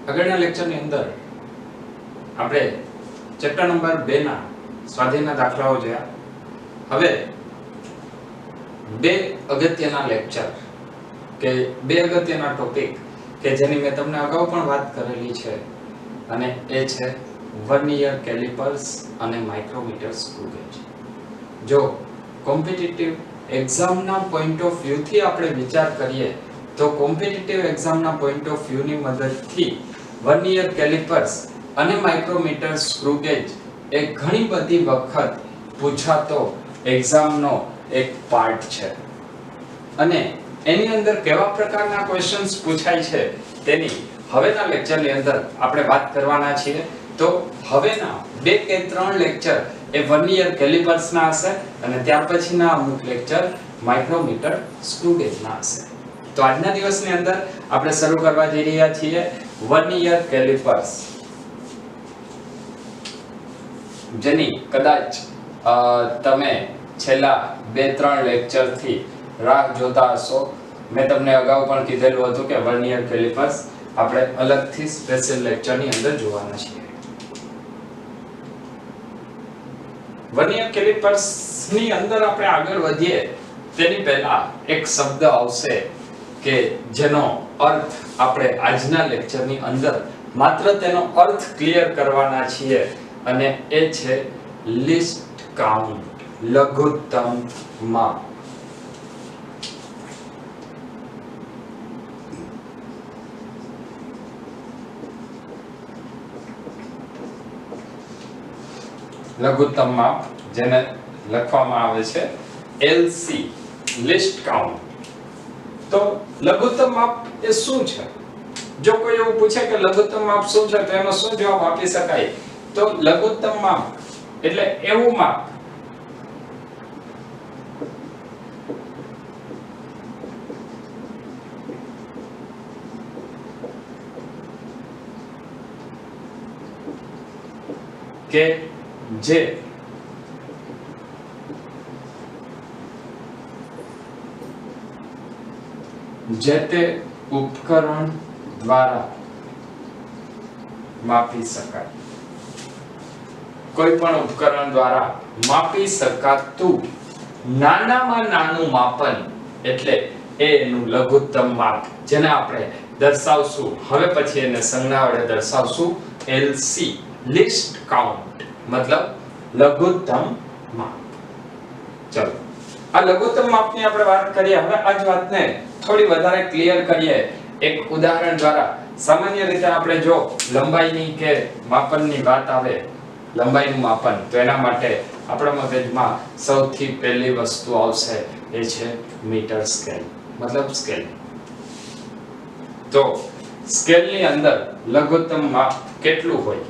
આગળના લેક્ચરની અંદર આપણે ચેપ્ટર નંબર 2 ના સ્વાધ્યાયના દાખલાઓ જોયા. હવે બે અગત્યના લેક્ચર કે બે અગત્યના ટોપિક કે જેની મેં તમને અગાઉ પણ વાત કરેલી છે, અને એ છે વર્નિયર કેલિપર્સ અને માઇક્રોમીટર સ્ક્રૂ ગેજ. જો કોમ્પિટિટિવ એક્ઝામના પોઈન્ટ ઓફ વ્યૂ થી આપણે વિચાર કરીએ તો કોમ્પિટિટિવ એક્ઝામના પોઈન્ટ ઓફ વ્યૂ ની મદદથી વર્નિયર કેલિપર્સ અને માઇક્રોમીટર સ્ક્રૂ ગેજ એ ઘણી બધી વખત પૂછાતો એક્ઝામનો એક પાર્ટ છે, અને એની અંદર કેવા પ્રકારના ક્વેશ્ચન્સ પૂછાય છે તેની હવેના લેક્ચરની અંદર આપણે વાત કરવાના છીએ. તો હવેના 2 કે 3 લેક્ચર એ વર્નિયર કેલિપર્સના હશે અને ત્યાર પછીના અમુક લેક્ચર માઇક્રોમીટર સ્ક્રૂ ગેજના હશે. તો આજના દિવસની અંદર આપણે શરૂ કરવા જઈ રહ્યા છીએ વર્નિયર કેલિપર્સ, જેની કદાચ તમે છેલ્લા 2-3 લેક્ચર થી રાહ જોતા હશો. મેં તમને અગાઉ પણ કીધેલું હતું કે વર્નિયર કેલિપર્સ આપણે અલગથી સ્પેશિયલ લેક્ચરની અંદર જોવાના છીએ. વર્નિયર કેલિપર્સ ની અંદર આપણે આગળ વધીએ તેની પહેલા એક શબ્દ આવશે કે જેનો અર્થ આપણે આજના લેક્ચરની અંદર માત્ર તેનો અર્થ ક્લિયર કરવાના છીએ, અને એ છે લિસ્ટ કાઉન્ટ, લઘુત્તમ માપ. લઘુત્તમ માપ જેને લખવામાં આવે છે LC, લિસ્ટ કાઉન્ટ. તો લઘુત્તમ માપ એ શું છે? જો કોઈ એવું પૂછે કે લઘુત્તમ માપ શું છે તો એનો શું જવાબ આપી શકાય? તો લઘુત્તમ માપ એટલે એવું માપ કે જે જે તે ઉપકરણ દ્વારા માપી શકાય. કોઈ પણ ઉપકરણ દ્વારા માપી શકાતું નાનામાં નાનું માપન એટલે એનું લઘુત્તમ માપ, જેને આપણે દર્શાવશું હવે પછી એને સંજ્ઞા વડે દર્શાવશું LC, લિસ્ટ કાઉન્ટ, મતલબ લઘુત્તમ માપ. ચલો આ લઘુત્તમ માપની આપણે વાત કરીએ. હવે આ જ વાતને થોડી વધારે ક્લિયર કરીએ એક ઉદાહરણ દ્વારા. સામાન્ય રીતે આપણે જો લંબાઈની કે માપનની વાત આવે, લંબાઈનું માપન, તો એના માટે આપણા મગજમાં સૌથી પહેલી વસ્તુ આવશે એ છે મીટર સ્કેલ, મતલબ સ્કેલ. તો સ્કેલની અંદર લઘુત્તમ માપ કેટલું હોય?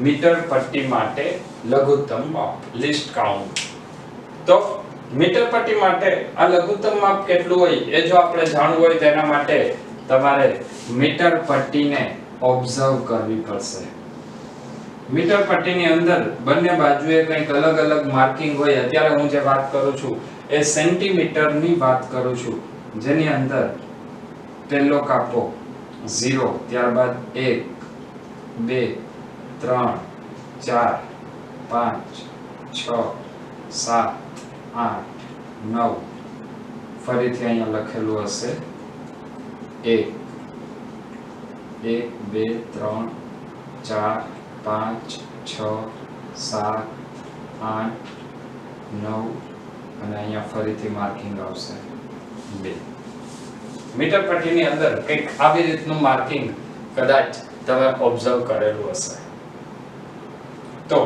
મીટર પટ્ટી માટે લઘુત્તમ માપ, લિસ્ટ કાઉન્ટ. તો મીટર પટ્ટી માટે આ લઘુત્તમ માપ કેટલું હોય એ જો આપણે જાણવું હોય તેના માટે તમારે મીટર પટ્ટીને ઓબ્ઝર્વ કરવી પડશે. મીટર પટ્ટીની અંદર બંને બાજુએ કંઈક અલગ અલગ માર્કિંગ હોય. અત્યારે હું જે વાત કરું છું એ સેન્ટીમીટરની વાત કરું છું, જેની અંદર પહેલો કાપો 0, ત્યારબાદ 1, 2, 3, 4, 5, 6, 7, 8, 9. ફરીથી અહીંયા લખેલું હશે 1, 1, 2, 3, 4, 5, 6, 7, 8, 9, અને અહીંયા ફરીથી માર્કિંગ આવશે 2. મીટર પટ્ટીની અંદર કંઈક આવી રીતનું માર્કિંગ કદાચ તમે ઓબ્ઝર્વ કરેલું હશે. તો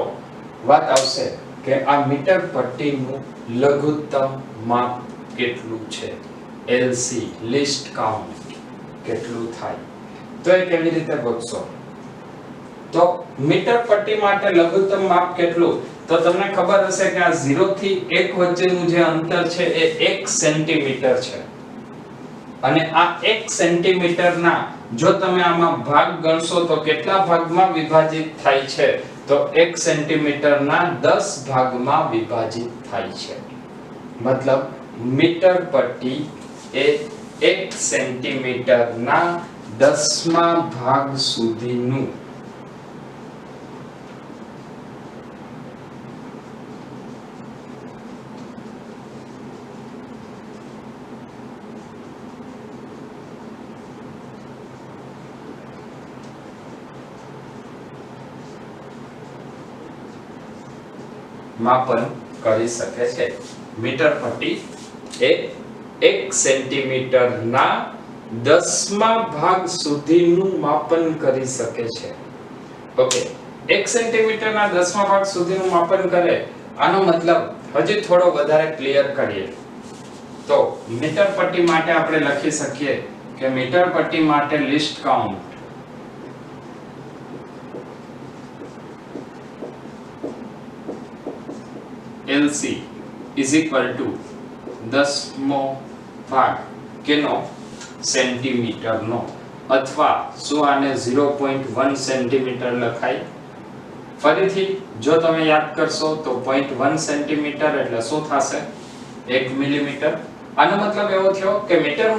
વાત આવશે કે આ મીટર પટ્ટીનું લઘુત્તમ માપ કેટલું છે, LC, લિસ્ટ કાઉન્ટ કેટલું થાય. તો એ કેવી રીતે ગોતશો? તો મીટર પટ્ટી માટે લઘુત્તમ માપ કેટલું? તો તમને ખબર હશે કે આ 0 થી 1 વચ્ચેનું જે અંતર છે એ 1 સેન્ટીમીટર છે. અને આ 1 સેન્ટીમીટરના જો તમે આમાં ભાગ ગણશો તો કેટલા ભાગમાં વિભાજિત થાય છે? તો 1 સેન્ટીમીટરના 10 ભાગમાં વિભાજિત થાય છે. મતલબ મીટર પટ્ટી એ 1 સેન્ટીમીટરના 10મા ભાગ સુધીનું માપન કરી શકે છે. મીટર પટ્ટી એ 1 સેન્ટીમીટરના 10મા ભાગ સુધીનું માપન કરી શકે છે. ઓકે, 1 સેન્ટીમીટરના 10મા ભાગ સુધીનું માપન કરે, આનો મતલબ હજી થોડો વધારે ક્લિયર કરીએ તો મીટર પટ્ટી માટે આપણે લખી શકીએ કે મીટર પટ્ટી માટે list count LC is equal to 10મો ભાગ કેનો? સેન્ટીમીટર નો. અથવા શું આને 0.1 સેન્ટીમીટર લખાય? ફરીથી જો તમે યાદ કરશો તો 0.1 સેન્ટીમીટર એટલે શું થશે? 1 મિલીમીટર. આનો મતલબ એવો થયો કે મીટર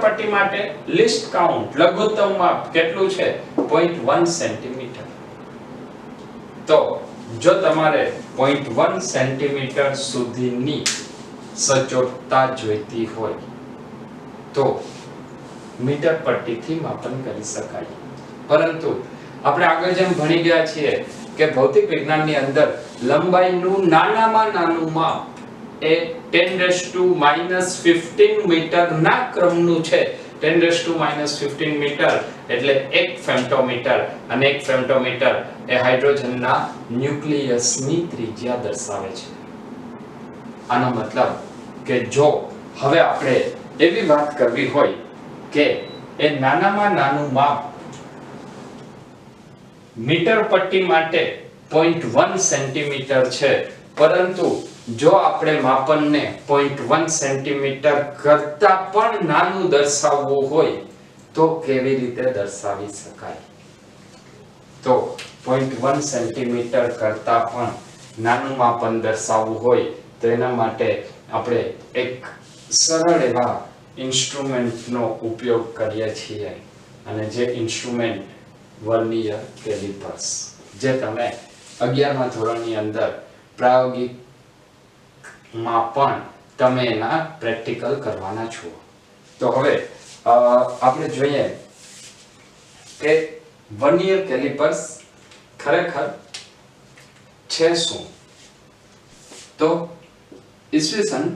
પટ્ટી માટે લિસ્ટ કાઉન્ટ લઘુત્તમ માપ કેટલું છે? 0.1 સેન્ટીમીટર. તો જો તમારે 0.1 સેન્ટીમીટર સુધીની સચોટતા જોઈતી હોય તો મીટર પટ્ટીથી માપન કરી શકાય. પરંતુ આપણે આગળ જેમ ભણી ગયા છીએ કે ભૌતિક વિજ્ઞાનની અંદર લંબાઈનું નાનામાં નાનું માપ એ 10⁻⁻15 મીટરના ક્રમનું છે. 10⁻⁻15 મીટર એટલે 1 ફેમ્ટોમીટર, અને 1 ફેમ્ટોમીટર એ હાઇડ્રોજનના ન્યુક્લિયસની ત્રિજ્યા દર્શાવે છે. આનો મતલબ કે જો હવે આપણે એવી વાત કરવી હોય કે એ નાનામાં નાનું માપ મીટર પટ્ટી માટે 0.1 સેન્ટીમીટર છે, પરંતુ જો આપણે માપનને 0.1 સેન્ટીમીટર કરતા પણ નાનું દર્શાવવું હોય તો કેવી રીતે દર્શાવી શકાય? તો 0.1 સેન્ટીમીટર કરતા પણ નાનું માપન દર્શાવવું હોય તો એના માટે આપણે એક સરળ એવા ઇન્સ્ટ્રુમેન્ટનો ઉપયોગ કરીએ છીએ, અને જે ઇન્સ્ટ્રુમેન્ટ વર્નિયર કેલિપર્સ, જે તમે 11મા ધોરણની અંદર પ્રાયોગિક માં પણ તમે એના પ્રેક્ટિકલ કરવાના છો. તો હવે આપણે જોઈએ કે વર્નિયર કેલિપર્સ ખરેખર છે શું? તો ઈસવીસન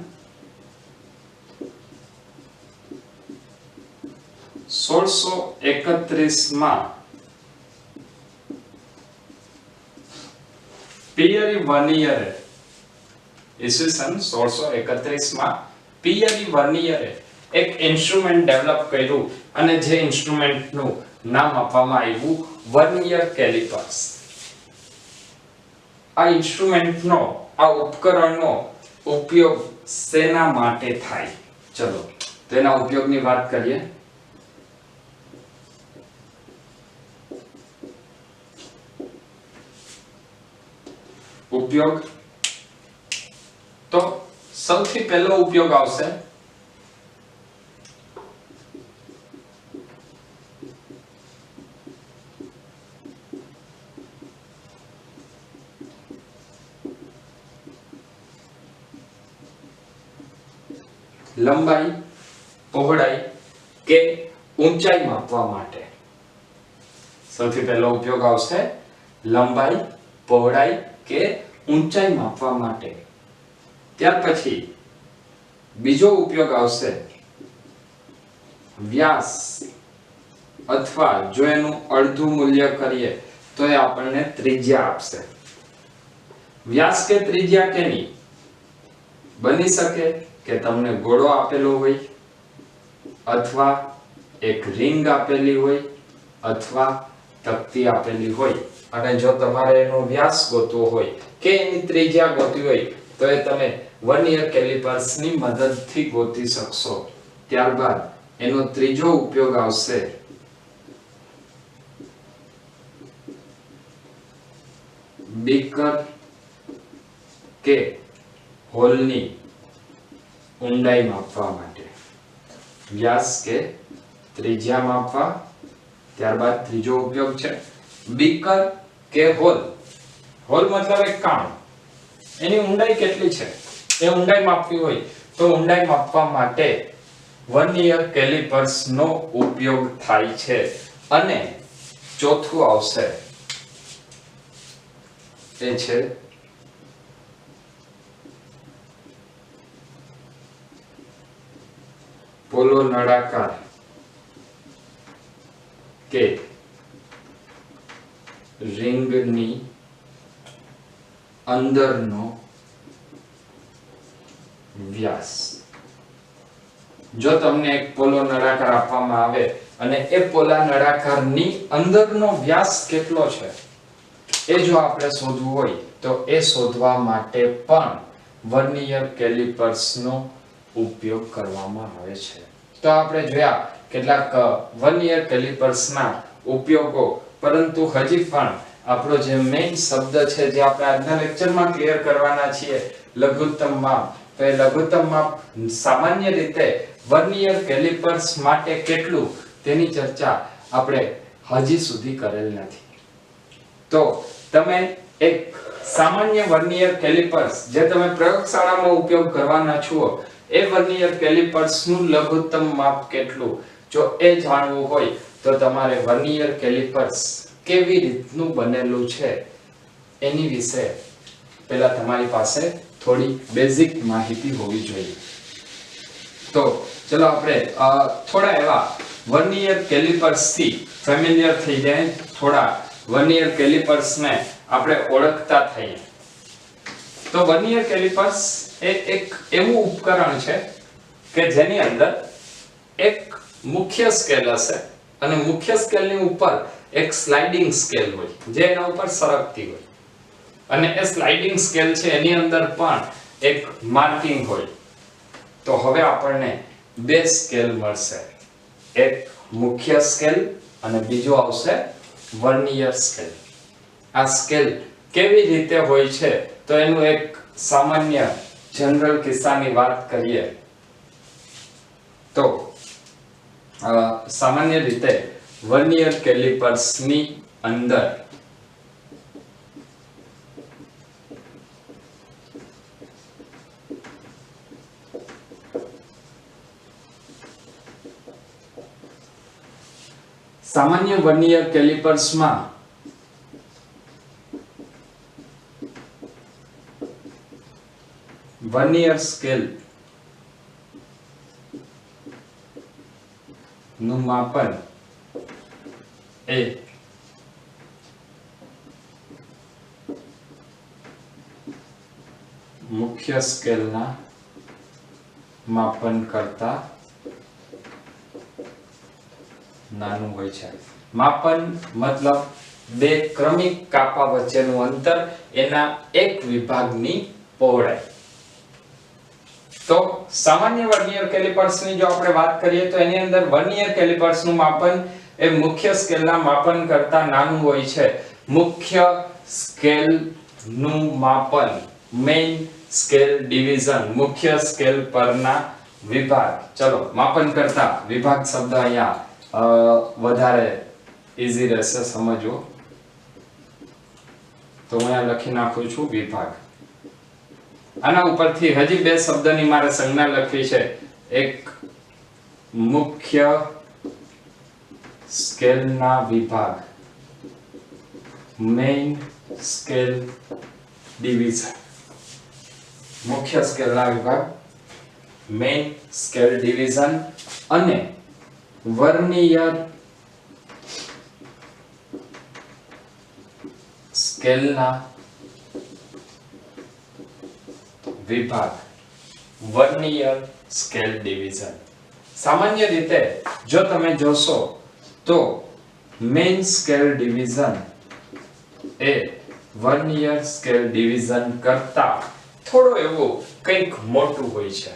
1631માં પિયરી વર્નિયરે ઈસવીસન 1631માં પિયરી વર્નિયરે એક ઇન્સ્ટ્રુમેન્ટ ડેવલપ કર્યું, અને જે ઇન્સ્ટ્રુમેન્ટનું નામ આપવામાં આવ્યું વર્નિયર કેલિપર્સ. આ ઇન્સ્ટ્રુમેન્ટનો, આ ઉપકરણનો ઉપયોગ શેના માટે થાય? ચલો તેના ઉપયોગની વાત કરીએ. ઉપયોગ તો સૌથી પહેલો ઉપયોગ આવશે લંબાઈ, પહોળાઈ કે ઊંચાઈ માપવા માટે. સૌથી પહેલો ઉપયોગ આવશે લંબાઈ, પહોળાઈ કે ઊંચાઈ માપવા માટે. ત્યાર પછી બીજો ઉપયોગ આવશે વ્યાસ, અથવા જો એનું અડધું મૂલ્ય કરીએ તો એ આપણને ત્રિજ્યા આપશે. વ્યાસ કે ત્રિજ્યા કેની? બની શકે કે તમને ગોળો આપેલો હોય, અથવા એક રિંગ આપેલી હોય, અથવા તકતી આપેલી હોય, અને જો તમારે એનો વ્યાસ ગોતવો હોય કે એની ત્રિજ્યા ગોતવી હોય તો એ તમે વર્નિયર કેલિપર્સની મદદથી ગોતી શકશો. ત્યારબાદ એનો ત્રીજો ઉપયોગ આવશે બીકર કે હોલની ઊંડાઈ માપવા માટે, વ્યાસ કે ત્રિજ્યા માપવા. ત્યારબાદ ત્રીજો ઉપયોગ છે બીકર કે હોલ. હોલ મતલબ એક કામ, એની ઊંડાઈ કેટલી છે એ ઊંડાઈ માપવી હોય તો ઊંડાઈ માપવા માટે વર્નિયર કેલિપર્સ નો ઉપયોગ થાય છે. અને ચોથું આવશે એ છે પોલો નળાકાર કે રિંગની અંદરનો વ્યાસ. જો તમને એક પોલો નળાકાર આપવામાં આવે અને એ પોલા નળાકારની અંદરનો વ્યાસ કેટલો છે એ જો આપણે શોધવું હોય તો એ શોધવા માટે પણ વર્નિયર કેલિપર્સનો ઉપયોગ કરવામાં આવે છે. તો આપણે જોયા કેટલાક વર્નિયર કેલિપર્સના ઉપયોગો, પરંતુ હજી પણ આપણો જે મેઇન શબ્દ છે જે આપણે આજના લેક્ચરમાં ક્લિયર કરવાના છીએ, લઘુત્તમ માપ. તો એ લઘુત્તમ માપ સામાન્ય રીતે વર્નિયર કેલિપર્સ માટે કેટલું તેની ચર્ચા આપણે હજી સુધી કરેલ નથી. તો તમે એક સામાન્ય વર્નિયર કેલિપર્સ જે તમે પ્રયોગશાળામાં ઉપયોગ કરવાના છો એ વર્નિયર કેલિપર્સ નું લઘુત્તમ માપ કેટલું, જો એ જાણવું હોય તો તમારે વર્નિયર કેલિપર્સ કેવી રીતનું બનેલું છે એની વિશે પહેલા તમારી પાસે થોડી બેઝિક માહિતી હોવી જોઈએ. તો ચલો આપણે થોડા એવા વર્નિયર કેલિપર્સ થી ફેમિલિયર થઈ જાય, થોડા વર્નિયર કેલિપર્સ ને આપણે ઓળખતા થઈએ. તો વર્નિયર કેલિપર્સ એ એક એવું ઉપકરણ છે કે જેની અંદર એક મુખ્ય સ્કેલ હશે અને મુખ્ય સ્કેલની ઉપર એક સ્લાઇડિંગ સ્કેલ હોય જે એના ઉપર સરકતી હોય, અને એ સ્લાઇડિંગ સ્કેલ છે એની અંદર પણ એક માર્કિંગ હોય. તો હવે આપણને બે સ્કેલ મળશે, એક મુખ્ય સ્કેલ અને બીજો આવશે વર્નિયર સ્કેલ. આ સ્કેલ કેવી રીતે હોય છે તો એનું એક સામાન્ય જનરલ કિસ્સાની વાત કરીએ તો સામાન્ય રીતે વર્નિયર કેલિપર્સની અંદર સામાન્ય વર્નિયર કેલિપર્સમાં વર્નિયર સ્કેલ નું માપન એ મુખ્ય સ્કેલના માપન કરતા નાનું હોય છે. માપન મતલબ બે ક્રમિક કાપા વચ્ચેનું અંતર, એના એક વિભાગની પહોળાઈ. તો સામાન્ય વર્નિયર કેલિપર્સની જો આપણે વાત કરીએ તો એની અંદર વર્નિયર કેલિપર્સનું માપન એ મુખ્ય સ્કેલના માપન કરતા નાનું હોય છે. મુખ્ય સ્કેલનું માપન, મેઇન સ્કેલ ડિવિઝન, મુખ્ય સ્કેલ પરના વિભાગ. ચલો માપન કરતા વિભાગ શબ્દ અહીંયા વધારે ઈઝી રહેશે સમજવો, તો હું અહીંયા લખી નાખું છું વિભાગ. આના ઉપરથી હજી બે શબ્દની મારે સંજ્ઞા લખવી છે, એક મુખ્ય સ્કેલના વિભાગ, મેઇન સ્કેલ ડિવિઝન. મુખ્ય સ્કેલના વિભાગ, મેઇન સ્કેલ ડિવિઝન અને વર્નિયર સ્કેલના વિભાગ, વર્નિયર સ્કેલ ડિવિઝન. સામાન્ય રીતે જો તમે જોશો તો મેઇન સ્કેલ ડિવિઝન એ વર્નિયર સ્કેલ ડિવિઝન કરતા થોડો એવો કંઈક મોટું હોય છે.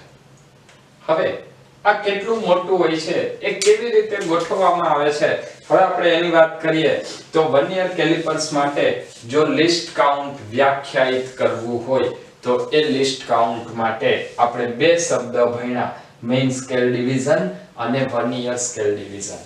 હવે આ કેટલું મોટું હોય છે, એ કેવી રીતે ગોઠવવામાં આવે છે, હવે આપણે એની વાત કરીએ તો વર્નિયર કેલિપર્સ માટે જો લિસ્ટ કાઉન્ટ વ્યાખ્યાયિત કરવું હોય તો એ લિસ્ટ કાઉન્ટ માટે આપણે બે શબ્દ ભણ્યા, મેઇન સ્કેલ ડિવિઝન અને વર્નિયર સ્કેલ ડિવિઝન.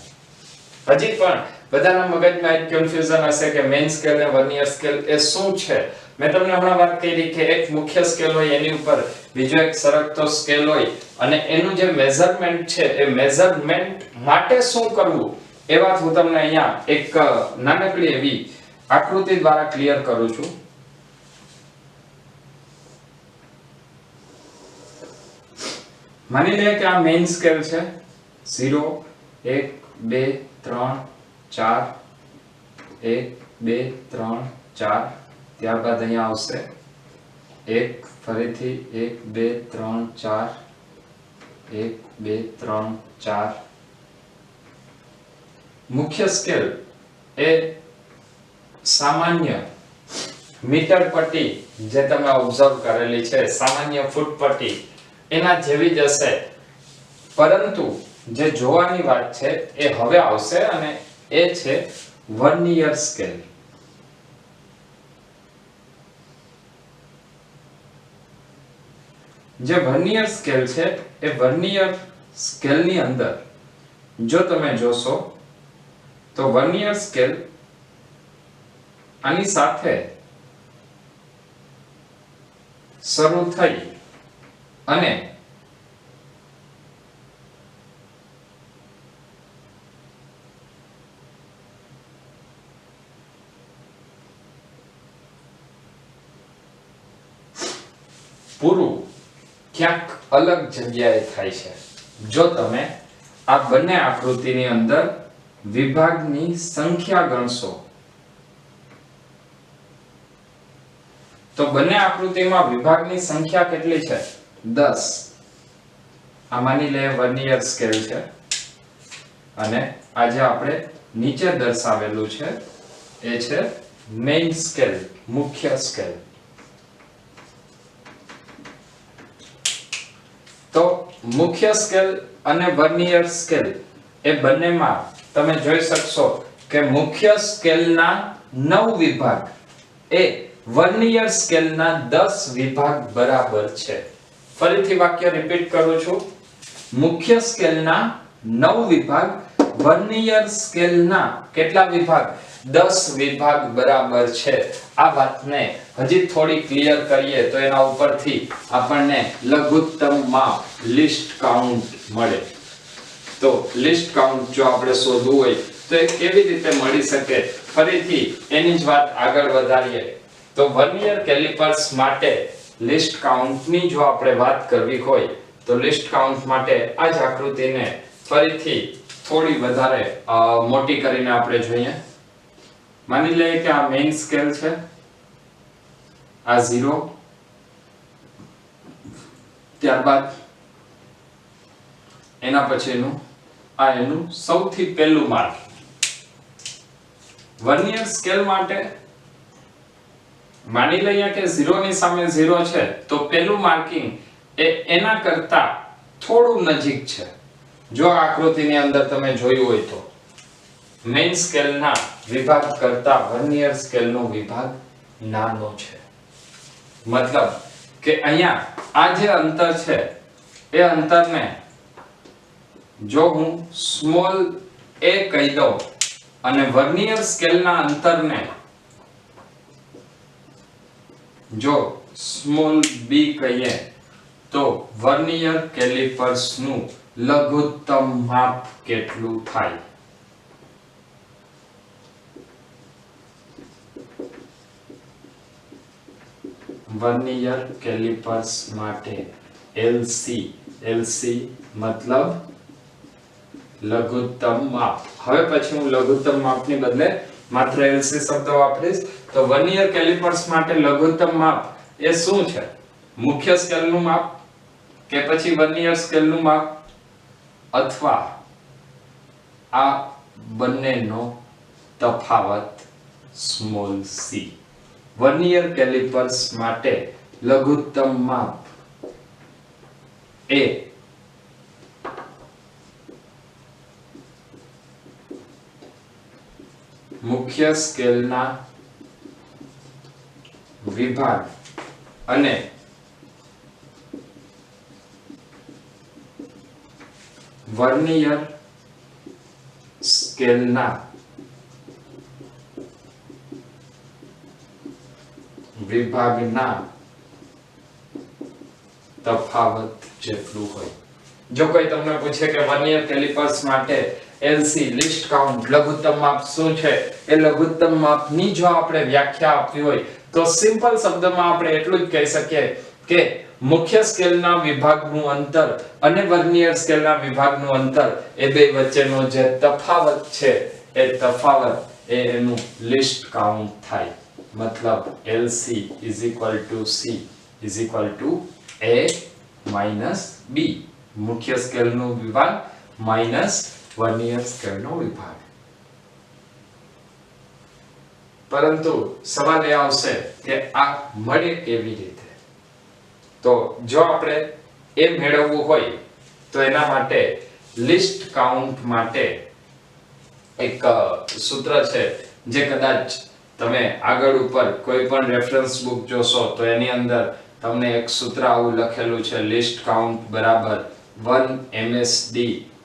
હજી પણ બધાના મગજમાં એક કન્ફ્યુઝન હશે કે મેઇન સ્કેલ અને વર્નિયર સ્કેલ એ શું છે. મેં તમને હમણાં વાત કરી કે એક મુખ્ય સ્કેલ હોય એની ઉપર બીજો એક સરકતો સ્કેલ હોય અને એનું જે મેઝરમેન્ટ છે એ મેઝરમેન્ટ માટે શું કરવું એ વાત હું તમને અહીંયા એક નાનકડી એવી આકૃતિ દ્વારા ક્લિયર કરું છું. માની લઈએ કે આ મેઇન સ્કેલ છે 0 1 2 3 4 1 2 3 4 ત્યારબાદ અહીંયા આવશે 1 ફરીથી 1 2 3 4 1 2 3 4. મુખ્ય સ્કેલ એ સામાન્ય મીટર પટ્ટી જે તમે ઓબ્ઝર્વ કરેલી છે, સામાન્ય ફૂટ પટ્ટી એના જેવી જ હશે, પરંતુ જે જોવાની વાત છે એ હવે આવશે અને એ છે વર્નિયર સ્કેલ. જે વર્નિયર સ્કેલ છે એ વર્નિયર સ્કેલની અંદર જો તમે જોશો તો વર્નિયર સ્કેલ આની સાથે શરૂ થઈ અને પૂરું ક્યાંક અલગ જગ્યાએ થાય છે. જો તમે આ બંને આકૃતિની અંદર વિભાગની સંખ્યા ગણશો તો બંને આકૃતિમાં વિભાગની સંખ્યા કેટલી છે? 10. આ માની લે વર્નિયર સ્કેલ છે અને આજે આપણે નીચે દર્શાવેલું છે એ છે મેઇન સ્કેલ, મુખ્ય સ્કેલ. તો મુખ્ય સ્કેલ અને વર્નિયર સ્કેલ એ બંનેમાં તમે જોઈ શકશો કે મુખ્ય સ્કેલના 9 વિભાગ એ વર્નિયર સ્કેલના 10 વિભાગ બરાબર છે. ફરીથી વાક્ય રિપીટ કરું છું. મુખ્ય સ્કેલના 9 વિભાગ, વર્નિયર સ્કેલના કેટલા વિભાગ? 10 વિભાગ બરાબર છે. આ વાતને હજી થોડી ક્લિયર કરીએ તો એના ઉપરથી આપણને લઘુત્તમ માપ લિસ્ટ કાઉન્ટ મળે. તો લિસ્ટ કાઉન્ટ જો આપણે શોધવું હોય તો એ કેવી રીતે મળી શકે, ફરીથી એની જ વાત આગળ વધારીએ તો વર્નિયર કેલિપર્સ માટે લિસ્ટ કાઉન્ટની જો આપણે વાત કરવી હોય તો લિસ્ટ કાઉન્ટ માટે આ જ આકૃતિને ફરીથી થોડી વધારે મોટી કરીને આપણે જોઈએ. માની લઈએ કે આ મેઇન સ્કેલ છે, આ 0, ત્યારબાદ એના પછીનું આ એનું સૌથી પહેલું માર્ક. વર્નિયર સ્કેલ માટે માની લઈએ કે 0 ની સામે 0 છે તો પહેલું માર્કિંગ એ એના કરતા થોડું નજીક છે. જો આ આકૃતિની અંદર તમે જોયું હોય તો મેઇન સ્કેલના વિભાગ કરતા વર્નિયર સ્કેલનો વિભાગ નાનો છે. મતલબ કે અહીંયા આ જે અંતર છે એ અંતરને જો હું સ્મોલ a કહી દઉં અને વર્નિયર સ્કેલના અંતરને જો સ્મોલ b કહીએ તો વર્નિયર કેલિપર્સનું લઘુત્તમ માપ કેટલું થાય? વર્નિયર કેલિપર્સ માટે LC મતલબ લઘુત્તમ માપ. હવે પછી હું લઘુત્તમ માપની બદલે માત્ર LC શબ્દ વાપરીશ. તો વર્નિયર કેલિપર્સ માટે લઘુત્તમ માપ એ શું છે? મુખ્ય સ્કેલનું માપ કે પછી વર્નિયર સ્કેલનું માપ અથવા આ બંનેનો તફાવત સ્મોલ c. વર્નિયર કેલિપર્સ માટે લઘુત્તમ માપ એ મુખ્ય સ્કેલના વિભાગ અને વર્નિયર સ્કેલના વિભાગના તફાવત જેટલું હોય. જો કોઈ તમને પૂછે કે વર્નિયર કેલિપર્સ માટે LC લિસ્ટ કાઉન્ટ લઘુત્તમ માપ શું છે, એ લઘુત્તમ માપની જો આપણે વ્યાખ્યા આપવી હોય તો સિમ્પલ શબ્દમાં આપણે એટલું જ કહી શકીએ કે મુખ્ય સ્કેલના વિભાગનું અંતર અને વર્નિયર સ્કેલના વિભાગનું અંતર એ બે વચ્ચેનો જે તફાવત છે એ તફાવત એ એનું લિસ્ટ કાઉન્ટ થાય. મતલબ LC C A - B, મુખ્ય સ્કેલનો વિભાગ માઈનસ વર્નિયર સ્કેલનો વિભાગ. પરંતુ સવાલ એ આવશે કે આ મળે કેવી રીતે? તો જો આપણે એ મેળવવું હોય તો એના માટે લિસ્ટ કાઉન્ટ માટે એક સૂત્ર છે જે કદાચ તમે આગળ ઉપર કોઈ પણ રેફરન્સ બુક જોશો તો એની અંદર તમને એક સૂત્ર આવું લખેલું છે, લિસ્ટ કાઉન્ટ બરાબર 1 MSD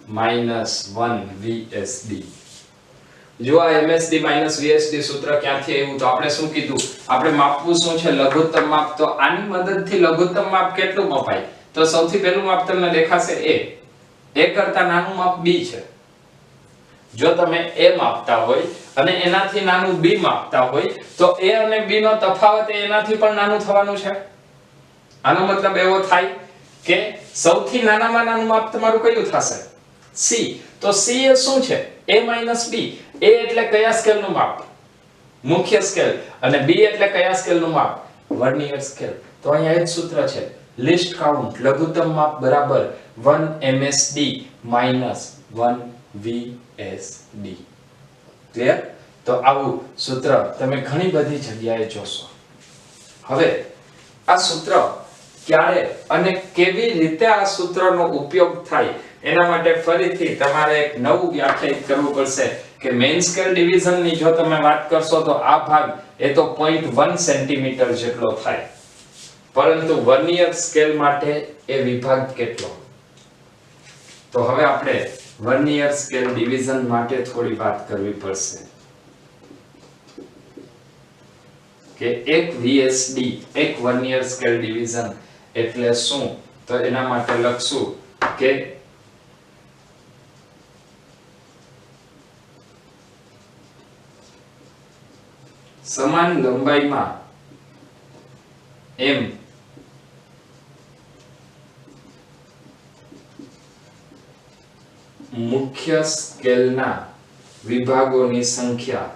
minus 1 VSD. જો આ MSD minus VSD સૂત્ર ક્યાંથી આવ્યું? તો આપણે શું કીધું? આપણે માપવું શું છે? લઘુત્તમ માપ. તો આની મદદથી લઘુત્તમ માપ કેટલું મપાય? તો સૌથી પહેલું માપ તમને દેખાશે A કરતા નાનું માપ B છે. જો તમે A માપતા હોય અને એનાથી નાનું B માપતા હોય તો A અને B નો તફાવત એનાથી પણ નાનું થવાનું છે. આનો મતલબ એવો થાય કે સૌથી નાનામાં નાનું માપ તમારું કયું થશે? C. તો C એ શું છે? A - B. A એટલે કયા સ્કેલનું માપ? મુખ્ય સ્કેલ. અને B એટલે કયા સ્કેલનું માપ? Vernier scale. તો અહીંયા એક સૂત્ર છે, લિસ્ટ કાઉન્ટ લઘુત્તમ માપ બરાબર 1 MSD minus 1 VSD. ક્લિયર? તો આવું સૂત્ર તમે ઘણી બધી જગ્યાએ જોશો. હવે આ સૂત્ર ક્યારે અને કેવી રીતે આ સૂત્રનો ઉપયોગ થાય એના માટે ફરીથી તમારે એક નવું વ્યાખ્યાયિત કરવું પડશે કે મેઇન સ્કેલ ડિવિઝન ની જો તમે વાત કરશો તો આ ભાગ એ તો 0.1 સેન્ટીમીટર જેટલો થાય, પરંતુ વર્નિયર સ્કેલ માટે એ વિભાગ કેટલો? તો હવે આપણે વર્નિયર સ્કેલ ડિવિઝન માટે થોડી વાત કરવી પડશે કે એક VSD એક વર્નિયર સ્કેલ ડિવિઝન એટલે શું? તો એના માટે લખશું કે સમાન લંબાઈમાં M મુખ્ય સ્કેલના વિભાગોની સંખ્યા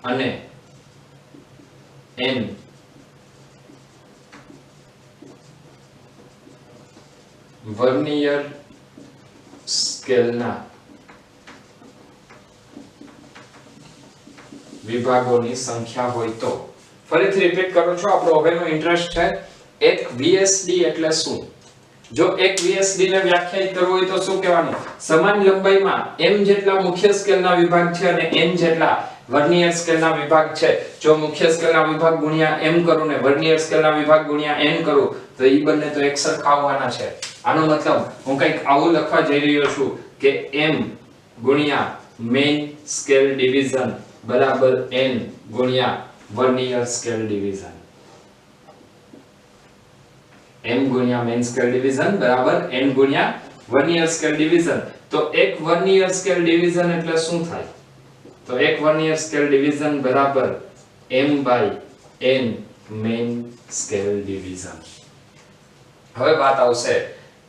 અને N વર્નિયર સ્કેલના વિભાગોની સંખ્યા હોય તો. ફરીથી રિપીટ કરું છું, આપણો હવેનો ઇન્ટરેસ્ટ છે એક VSD એટલે શું? જો એક VSD ને વ્યાખ્યાયિત કરવું હોય તો શું કહેવાનું? સમાન લંબાઈમાં M જેટલા મુખ્ય સ્કેલના વિભાગ છે અને N જેટલા વર્નિયર સ્કેલના વિભાગ છે. જો મુખ્ય સ્કેલના વિભાગ ગુણ્યા M કરું ને વર્નિયર સ્કેલના વિભાગ ગુણ્યા N કરું તો ઈ બંને તો એક સરખા આવવાના છે. આનો મતલબ હું કંઈક આવું લખવા જઈ રહ્યો છું કે M ગુણ્યા મેઇન સ્કેલ ડિવિઝન બરાબર N ગુણ્યા વર્નિયર સ્કેલ ડિવિઝન. M ગુણ્યા મેઇન સ્કેલ ડિવિઝન બરાબર N ગુણ્યા વર્નિયર સ્કેલ ડિવિઝન. તો એક વર્નિયર સ્કેલ ડિવિઝન એટલે શું થાય? તો એક વર્નિયર સ્કેલ ડિવિઝન બરાબર M/N મેઇન સ્કેલ ડિવિઝન. હવે વાત આવશે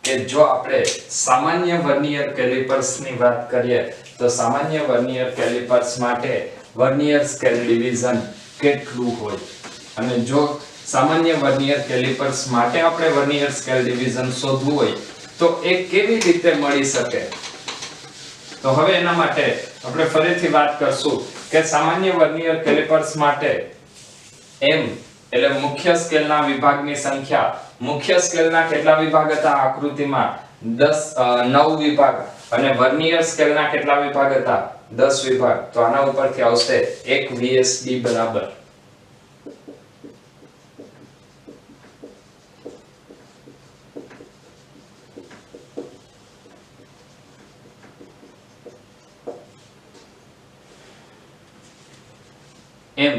કે જો આપણે સામાન્ય વર્નિયર કેલિપર્સ ની વાત કરીએ તો સામાન્ય વર્નિયર કેલિપર્સ માટે વર્નિયર સ્કેલ ડિવિઝન કેટલું હોય? અને જો સામાન્ય વર્નિયર કેલિપર્સ માટે આપણે વર્નિયર સ્કેલ ડિવિઝન શોધવું હોય તો એ કેવી રીતે મળી શકે? તો હવે એના માટે આપણે ફરીથી વાત કરશું કે સામાન્ય વર્નિયર કેલિપર્સ માટે M એટલે મુખ્ય સ્કેલના વિભાગની સંખ્યા. મુખ્ય સ્કેલના કેટલા વિભાગ હતા આકૃતિમાં? 9 વિભાગ. અને વર્નિયર સ્કેલના કેટલા વિભાગ હતા? 10 વિભાગ, તો આના ઉપરથી આવશે 1 VSD બરાબર એમ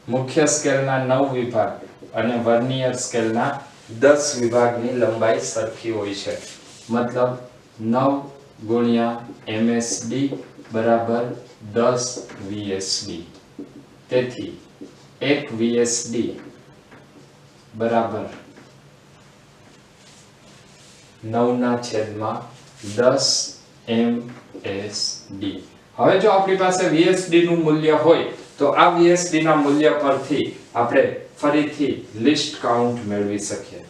મુખ્ય સ્કેલના 9 વિભાગ અને વર્નિયર સ્કેલના 10 વિભાગની લંબાઈ સરખી હોય છે. મતલબ 9 ગુણ્યા MSD બરાબર 10 VSD. તેથી 1 VSD બરાબર 9/10 MSD. હવે જો આપણી પાસે VSD નું મૂલ્ય હોય તો આ VSD ના મૂલ્ય પરથી આપણે ફરીથી લિસ્ટ કાઉન્ટ મેળવી શકીએ.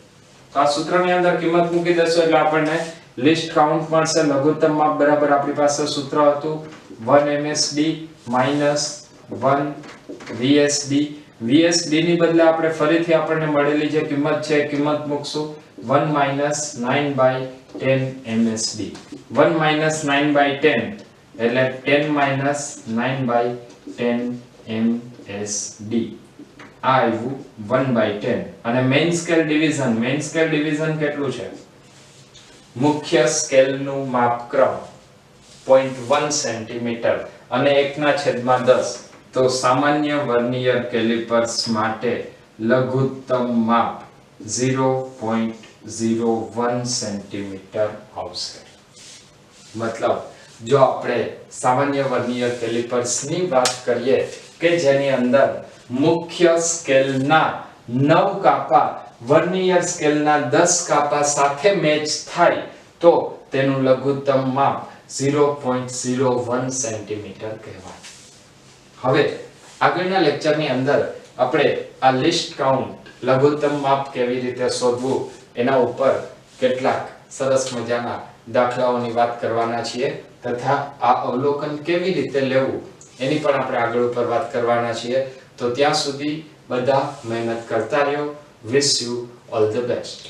તો આ સૂત્રની અંદર કિંમત મૂકી દેશો એટલે આપણને લિસ્ટ કાઉન્ટ મળશે. લઘુત્તમ માપ બરાબર આપણી પાસે સૂત્ર હતું 1 MSD minus 1 VSD. VSD ની બદલે આપણે ફરીથી આપણને મળેલી જે કિંમત છે એ કિંમત મૂકશું 1 minus 9/10 MSD. 1 minus 9/10 એટલે 10 minus 9/10 MSD. આ આવ્યું 1/10. અને મેઇન સ્કેલ ડિવિઝન કેટલું છે? મુખ્ય સ્કેલનું માપક્રમ 0.1 સેન્ટીમીટર અને 1/10. તો સામાન્ય વર્નિયર કેલિપર્સ માટે લઘુત્તમ માપ 0.01 સેન્ટીમીટર આવશે. મતલબ જો આપણે સામાન્ય વર્નિયર કેલિપર્સની વાત કરીએ કે જેની અંદર મુખ્ય સ્કેલના 9 કાપા વર્નિયર સ્કેલના 10 કાપા સાથે મેચ થાય તો તેનું લઘુત્તમ માપ 0.01 સેન્ટીમીટર કહેવાય. હવે આગળના લેક્ચરની અંદર આપણે આ લિસ્ટ કાઉન્ટ લઘુત્તમ માપ કેવી રીતે શોધવું એના ઉપર કેટલાક સરસ મજાના દાખલાઓની વાત કરવાના છીએ તથા આ અવલોકન કેવી રીતે લેવું એની પણ આપણે આગળ ઉપર વાત કરવાના છીએ. તો ત્યાં સુધી બધા મહેનત કરતા રહ્યો. Wish you all the best.